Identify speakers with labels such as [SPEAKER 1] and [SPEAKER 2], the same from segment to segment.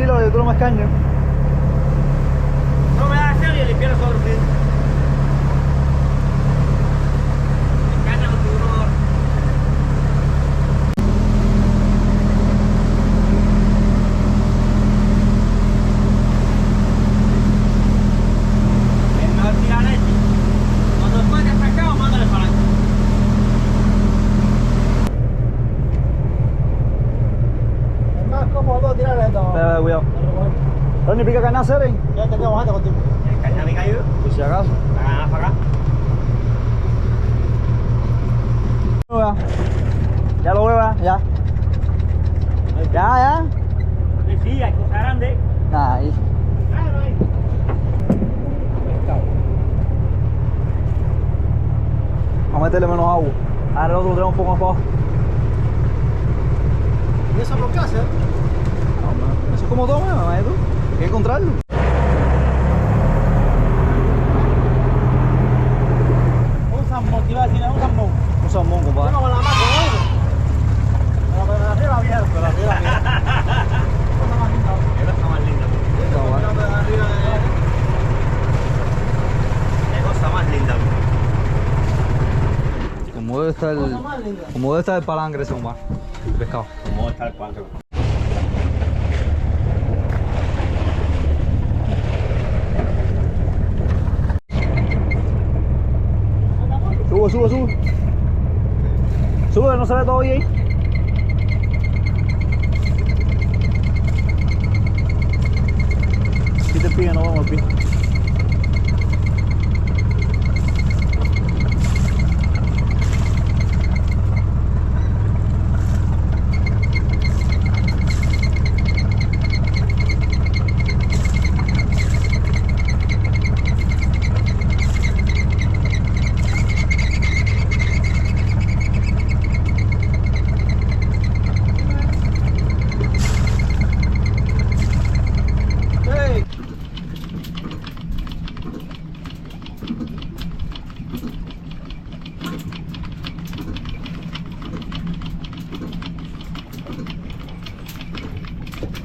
[SPEAKER 1] estilo de otro más caño.
[SPEAKER 2] No me da serio y limpiar los otros. Caña con tiburón. Es mejor tirar leche. Cuando después de pescado, mándale para adelante.
[SPEAKER 3] Es más cómodo tirar esto.
[SPEAKER 1] Cuidado. ¿Dónde pica caña hacer, eh?
[SPEAKER 3] Ya teníamos antes contigo.
[SPEAKER 2] El caña me cayó.
[SPEAKER 1] Por si acaso.
[SPEAKER 2] Para acá.
[SPEAKER 1] Ya lo hueva, ya. Ya.
[SPEAKER 2] Sí, hay cosas grandes.
[SPEAKER 1] Ahí.
[SPEAKER 2] Claro, ahí.
[SPEAKER 1] Vamos a meterle menos agua. Ahora el otro lo tenemos un poco más para abajo.
[SPEAKER 3] ¿Y eso es lo que hace?
[SPEAKER 1] Eso es como todo, ¿no? Hay que encontrarlo.
[SPEAKER 3] Un salmón, te iba a decir, es un salmón.
[SPEAKER 1] Un salmón, compadre.
[SPEAKER 3] Con la mano, pero de arriba abierto, de arriba abierto. Cosa más linda.
[SPEAKER 2] Esta está más linda. Qué cosa más linda.
[SPEAKER 1] Como debe estar el palangre ese mar, el pescado.
[SPEAKER 2] ¿Cómo está el cuadro?
[SPEAKER 1] Sube. Sube, no se ve todo ahí. Quita el pie, no vamos al pie.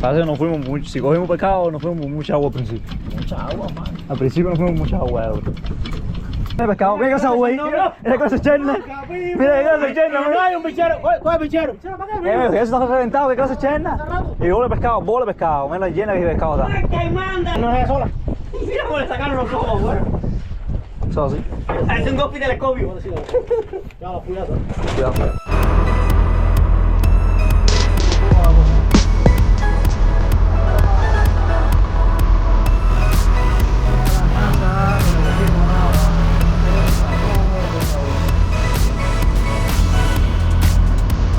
[SPEAKER 1] Parece que nos fuimos mucho. Si cogimos pescado, nos fuimos mucha agua al principio.
[SPEAKER 3] Mucha agua, man.
[SPEAKER 1] Al principio nos fuimos mucha agua. Mira pescado, mira esa agua ahí. Mira qué clase cherna. Mira qué clase cherna.
[SPEAKER 3] Hay un bichero. ¿Cuál es el bichero?
[SPEAKER 1] Eso está reventado, qué clase cherna. Y bola de pescado. Mira la llena que pescado está.
[SPEAKER 2] ¡Qué manda!
[SPEAKER 3] No es ella sola.
[SPEAKER 2] Mira cómo le sacaron los ojos, güey.
[SPEAKER 1] Eso así.
[SPEAKER 2] Parece un golpe de telescopio.
[SPEAKER 3] Ya, cuidado.
[SPEAKER 1] Cuidado.